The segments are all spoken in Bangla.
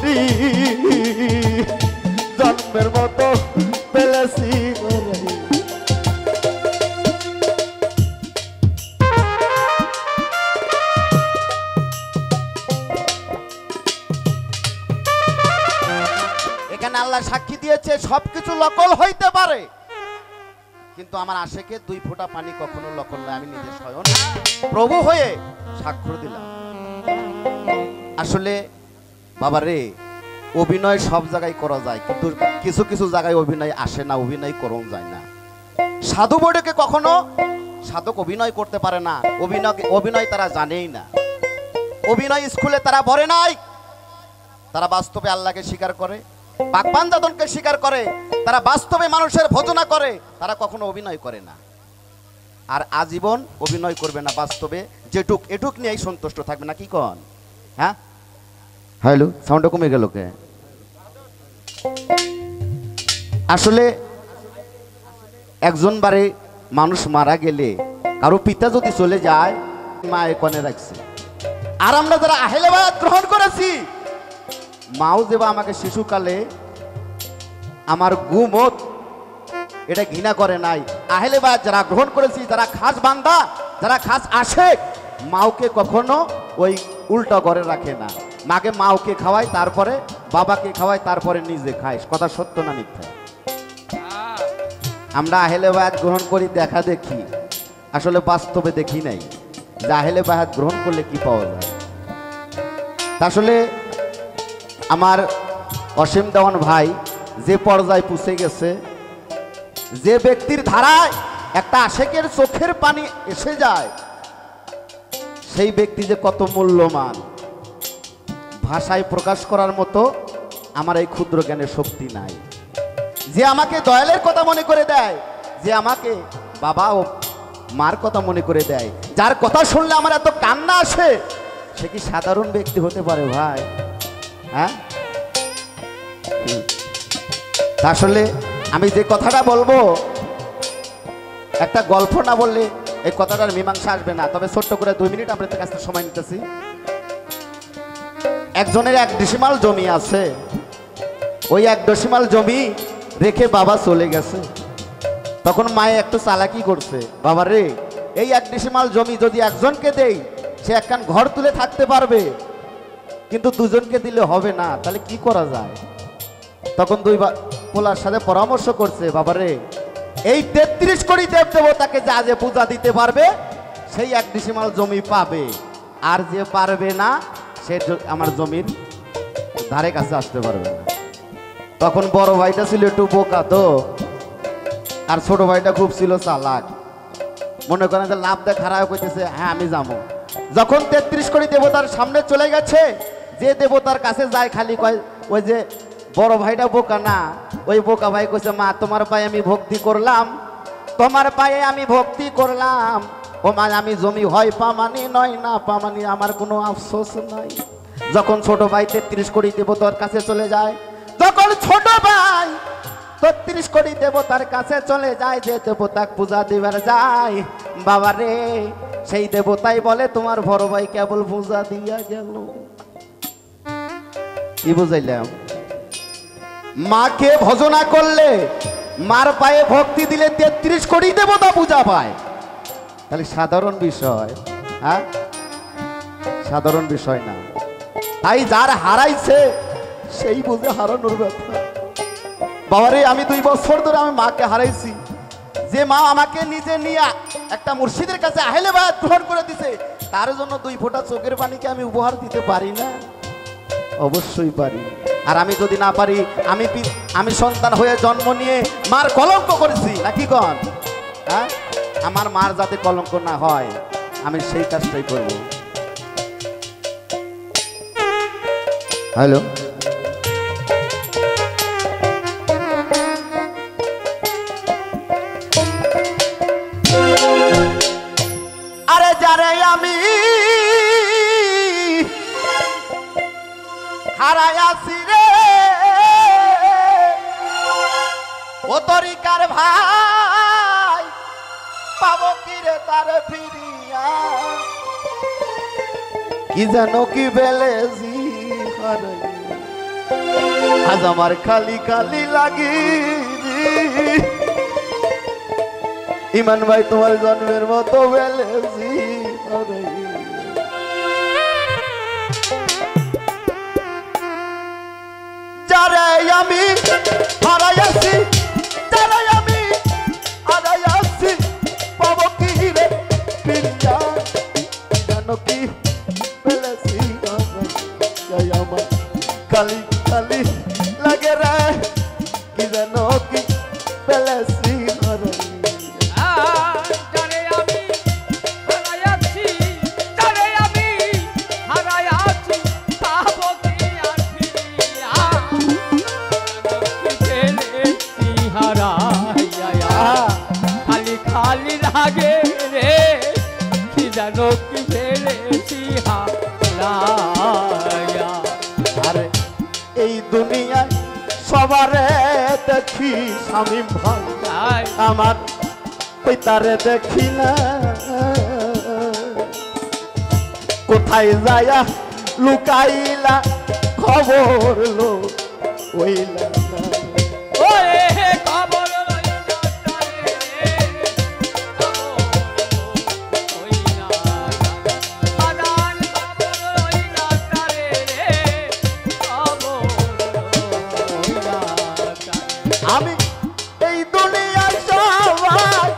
শাস্তি জন্মের মতো পেলেছি এখানে আল্লাহ সাক্ষী দিয়েছে সবকিছু নকল হইতে পারে কিন্তু আমার আশেকে 2 ফোঁটা পানি কখনো নকল নয় আমি নিজে স্বয়ং প্রভু হয়ে স্বাক্ষর দিলাম আসলে বাবা রে অভিনয় সব জায়গায় করা যায় কিন্তু কিছু কিছু জায়গায় অভিনয় আসে না অভিনয় করন যায় না সাধু বড়কে কখনো সাধক অভিনয় করতে পারে না অভিনয় তারা জানেই না অভিনয় স্কুলে তারা ভরে নাই তারা বাস্তবে আল্লাহকে স্বীকার করে বাগবানজাদনকে স্বীকার করে তারা বাস্তবে মানুষের ভজনা করে তারা কখনো অভিনয় করে না আর আজীবন অভিনয় করবে না বাস্তবে যেটুক এটুক নিয়েই সন্তুষ্ট থাকবে না কি কন হ্যাঁ হ্যালো সাউন্ডটা কমে গেল কে আসলে একজন বারে মানুষ মারা গেলে কারো পিতা যদি চলে যায় মা একনে রাখছে আর আমরা যারা আহলে বায়াত গ্রহণ করেছি মাও যেবা আমাকে শিশুকালে আমার গুমত এটা ঘৃণা করে নাই আহলে বায়াত যারা গ্রহণ করেছি যারা খাস বান্দা যারা খাস আশেক মাওকে কখনো ওই উল্টা ঘরে রাখে না মাকে মাওকে খাওয়ায় তারপরে বাবাকে খাওয়ায় তারপরে নিজে খায় কথা সত্য না মিথ্যা আমরা আহলে বায়াত গ্রহণ করি দেখা দেখি আসলে বাস্তবে দেখি নাই যে আহলে বায়াত গ্রহণ করলে কি পাওয়া যায় আসলে আমার অসীম দেওয়ান ভাই যে পর্যায়ে পৌঁছে গেছে যে ব্যক্তির ধারায় একটা আশেকের চোখের পানি এসে যায় সেই ব্যক্তি যে কত মূল্যবান ভাষায় প্রকাশ করার মতো আমার এই ক্ষুদ্র জ্ঞানের শক্তি নাই যে আমাকে দয়ালের কথা মনে করে দেয় যে আমাকে বাবা ও মার কথা মনে করে দেয় যার কথা শুনলে আমার এত কান্না আসে সে কি সাধারণ ব্যক্তি হতে পারে ভাই হ্যাঁ আসলে আমি যে কথাটা বলবো একটা গল্প না বললে এই কথাটার মীমাংসা আসবে না তবে ছোট্ট করে 2 মিনিট আপনাদের কাছে সময় নিতেছি একজনের 1 ডিসিমাল জমি আছে ওই 1 ডিসিমাল জমি রেখে বাবা চলে গেছে তখন মায়ে একটু চালাকি করছে বাবা রে এই 1 ডিসিমাল জমি যদি একজনকে দেই সে একখান ঘর তুলে থাকতে পারবে কিন্তু দুজনকে দিলে হবে না তাহলে কি করা যায় তখন 2 পোলার সাথে পরামর্শ করছে বাবা রে এই 33 কোটি দেব দেবতাকে যা যে পূজা দিতে পারবে সেই 1 ডিসিমাল জমি পাবে আর যে পারবে না সে আমার জমির ধারে কাছে আসতে পারবে না তখন বড় ভাইটা ছিল একটু বোকা তো আর ছোট ভাইটা খুব ছিল চালাক মনে করেন যে লাভ দেখ খারাপ কইতেছে হ্যাঁ আমি যাবো যখন 33 কোটি দেবতার সামনে চলে গেছে যে দেবতার কাছে যায় খালি কয় ওই যে বড় ভাইটা বোকা না ওই বোকা ভাই কইছে মা তোমার পায়ে আমি ভক্তি করলাম তোমার পায়ে আমি ভক্তি করলাম ও মা আমি জমি হয় পামানি নয় না পামানি আমার কোনো আফসোস নাই যখন ছোট ভাই 33 কোটি দেবতার কাছে চলে যায় যখন ছোট ভাই 33 কোটি দেবতার কাছে চলে যায় যে দেবতাকে পূজা দিবার যায় বাবা রে সেই দেবতাই বলে তোমার বড় ভাই কেবল পূজা দিয়া গেল কি বুঝাইলাম মাকে ভজনা করলে মার পায়ে ভক্তি দিলে 33 কোটি দেবতা পূজা পায় তাহলে সাধারণ বিষয় হ্যাঁ সাধারণ বিষয় না তাই যার হারাইছে সেই বুঝে হারানোর ব্যাপার বাবারে আমি 2 বছর ধরে আমি মাকে হারাইছি যে মা আমাকে নিজে নিয়ে একটা মুর্শিদের কাছে আহলে বায়াত গ্রহণ করে দিছে তার জন্য 2 ফোঁটা চোখের পানিকে আমি উপহার দিতে পারি না অবশ্যই পারি আর আমি যদি না পারি আমি সন্তান হয়ে জন্ম নিয়ে মার কলঙ্ক করেছি নাকি কোন হ্যাঁ আমার মার যাতে কলঙ্ক না হয় আমি সেই কাজটাই করব হ্যালো আরে যারে আমি হারাইয়াছি রে ও তরিকার ভাই পাবো কি রে তার ফিরিয়া কি জানো কি বেলেজি হারাই আজ আমার খালি খালি লাগি ইমান ভাই তোমার জন্মের মতো বেলেছি যারে আমি হারাইয়াছি যারে আমি হারাইয়াছি পাবো কি রে পিরিয়া জানো কি বেলেছি আমার খালি খালি লাগে রে কি জানো কি বেলেছি খালি খালি লাগে রে কি জানো কি ফেলেছি হারায়া আরে এই দুনিয়ায় সবারে দেখি স্বামী ভাই আমার পিতারে দেখি না কোথায় যায়া লুকাইলা খবর লো ওইলা না ওরে খবর আমি এই দুনিয়ার সবাই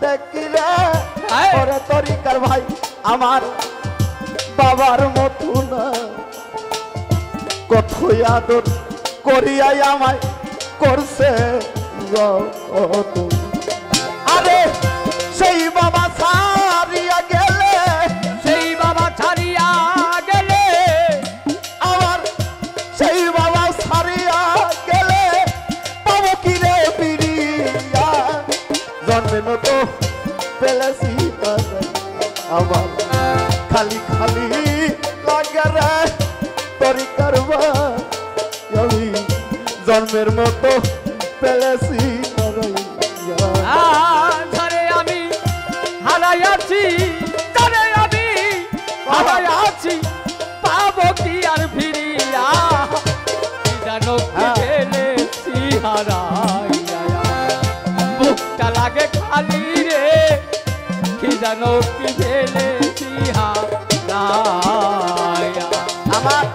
দেখিলে ওরে তরিকার ভাই আমার বাবার মতো না কতই আদর করিয়াই আমায় করছে আরে সেই বাবা ছাড়িয়া গেলে সেই বাবা ছাড়িয়া গেলে আমার সেই বাবা ছাড়িয়া গেলে পাবো কি রে পিরিয়া জন্মে মতো পেলেছি আমার খালি খালি লাগে রে তরিকার ভাই জন্মের মতো পেলেছি ধরে আমি হারাইয়াছি ধরে আমি হারাইয়াছি পাবো কি আর ফিরিয়া জানো কি ফেলেছি হারাইয়া বুকটা লাগে খালি রে কি জানো কি ফেলেছি হারাইয়া আমার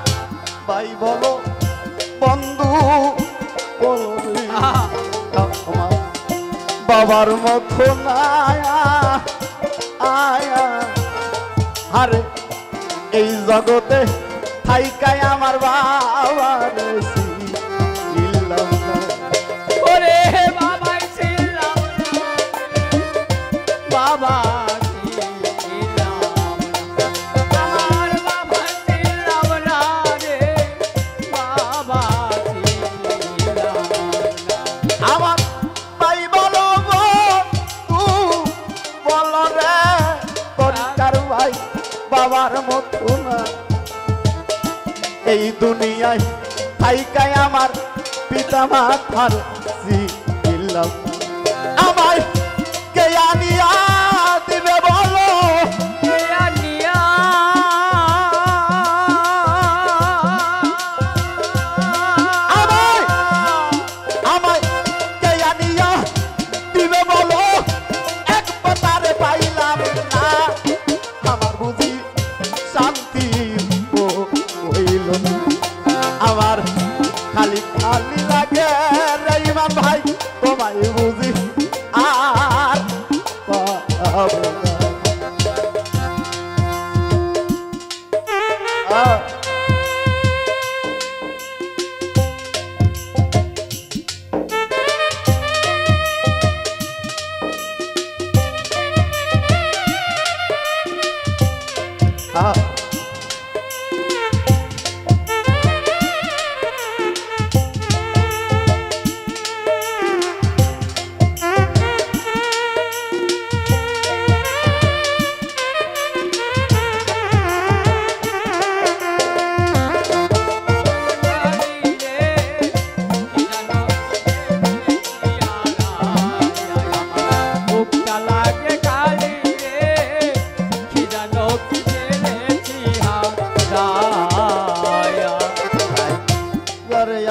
ভাই বলো বন্ধু বলো আমার বাবার মতো নায়া আয়া আরে এই জগতে থাইকাই আমার বাবার ছিলাম না ওরে বাবাই ছিলাম বাবা বাবার মতো না এই দুনিয়ায় থাইকায় আমার পিতা মাতার ছিলাম আমায় কে আনিয়া দিবে বলো কে আনিয়া আমায় কে আনিয়া দিবে বলো এক পাতারে পাইলাম না আমার বুঝি শান্তি হইল আমার খালি খালি লাগে রে ইমাম ভাই তোমায় বুঝি আর পাবো না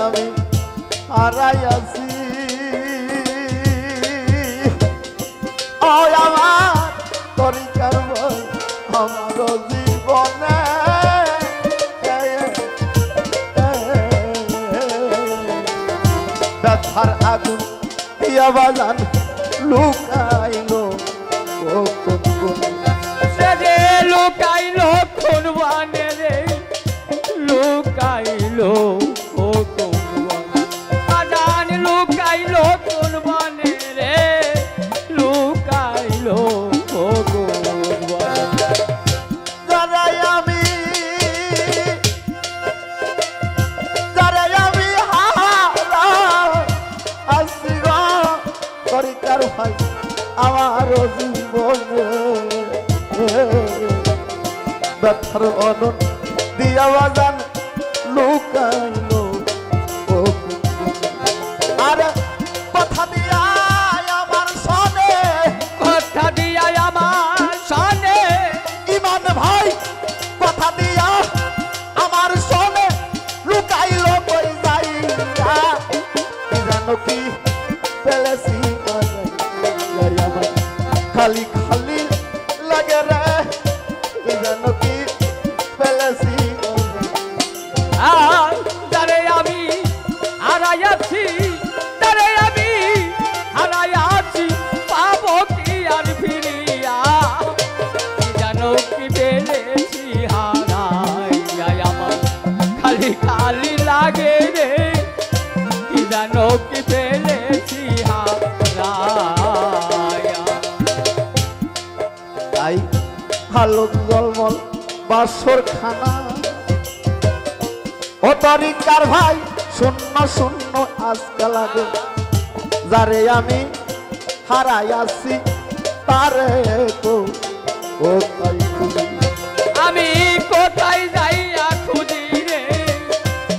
আমি হারাইয়াছি ও আমার তরিকার বল আমার জীবনে ব্যথার আগুন দিয়া বাজান লুকাইলো ও কোন কোন সে যে লুকাইলো কোন বানে রে লুকাইলো ও কোন বানে বাজান লুকাইলো কোন বানে রে লুকাইলো ও কোন বানে যারাই আমি হারা আসি গো তরিকার ভাই আমার জীবনে ব্যথার অনন দিয়া বাজান লুকাইলো ও আরে কথা দিয়া আমার সনে কথা দিয়া আমার সনে ইমান ভাই কথা দিয়া আমার সনে লুকাইলো কই যাইরা জানো কি পেলেছি আমার খালি খালি লাগে রে জানো কি পেলেছি তারে আমি হারাইয়াছি তারে আমি হারাইয়াছি পাবো কি আর ফিরিয়া জানো কি পেলেছি হারাই আমার খালি খালি লাগে রে কি জানো কি পেলেছি হারাই তাই হালক জলমল বাসর খানা ও তরিকার ভাই শূন্য শূন্য আজকে লাগে যারে আমি হারাইয়াছি তারে তো ও তাই খুঁজি আমি কোথায় যাইয়া খুঁজি রে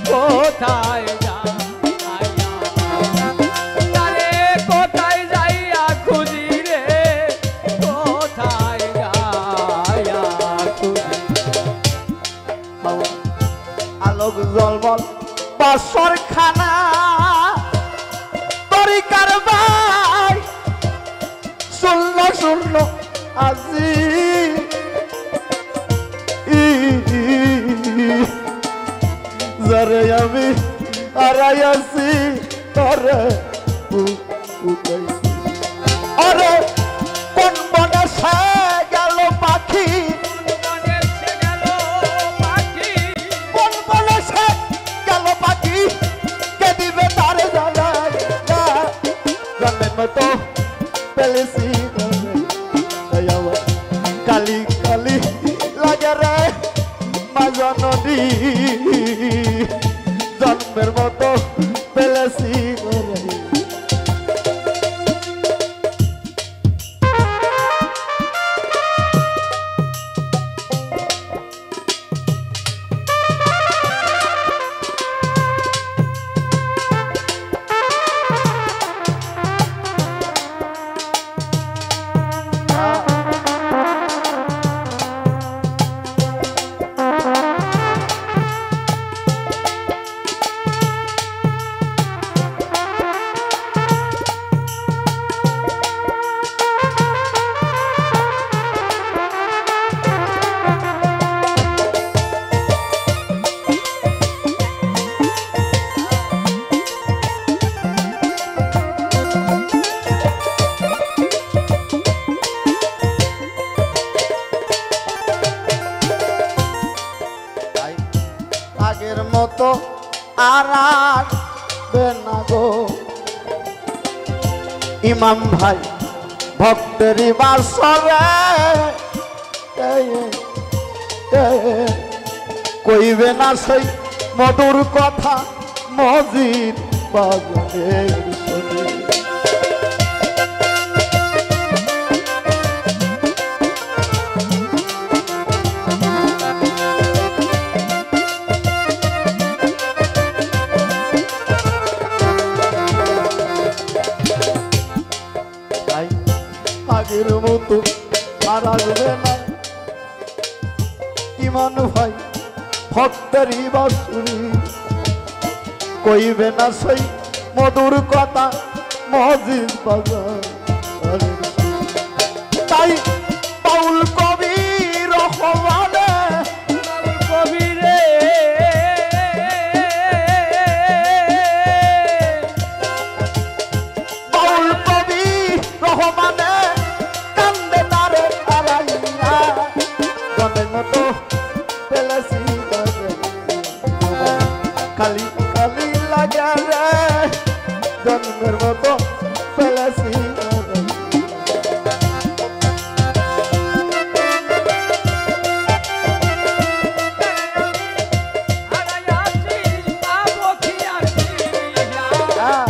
কোথায় যাইয়া কোথায় যাইয়া খুঁজি রে কোথায় যাইয়া খুঁজি আলোক জলমল বাসর খানা তরিকার ভাই শূন্য শূন্য আজি যারে আমি হারাইয়াছি তরে আরে কোন বনে সে গেল পাখি কোন বনে সে গেল পাখি কে দিবে তারে জানাই জানেন মতো পেলেছি কালি কালি লাগে রে মা জননী জন্মের মতো পেলেছি আগের মতো আর আসবে না গো ইমাম ভাই ভক্তেরই বাসরে কইবে না সেই মধুর কথা মজিদ বাজারের শুনে আগের মতো আর আসবে না ইমান ভাই ভক্তেরই বাসুরি কইবে না সেই মধুর কথা মজিদ বাজার তাই বাউল কবি রহমানে কবি রে বাউল কবি রহমানে কান্দে তারে হারাইয়া জনের মতো পেলেছি তারে। খালি খালি লাগে রে জন্মের মতো পেলেছি তারে। হারাইয়াছি পাবো কি আর ফিরিয়া আহ,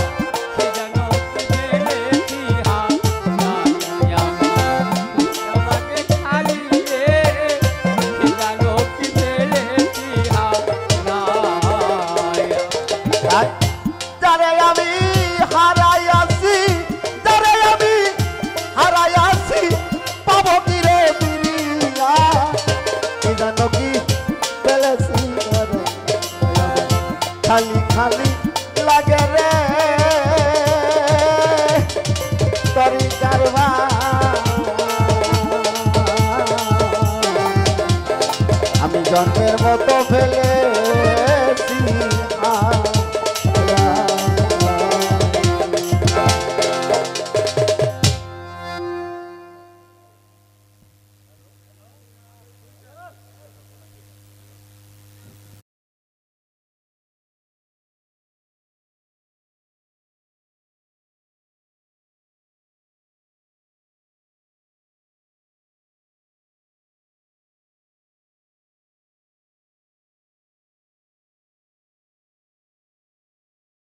কি জানো কি ফেলেছি হারাইয়া আমাকে খালি রে কি জানো কি ফেলেছি হারাইয়া আর যারে আমি হারাইয়াছি যারে আমি হারাইয়াছি পাবো কি রে ফিরিয়া কি জানো কি পেলেছি তারে। খালি খালি লাগে রে তরি কারবা আমি জন্মের মতো ফেলে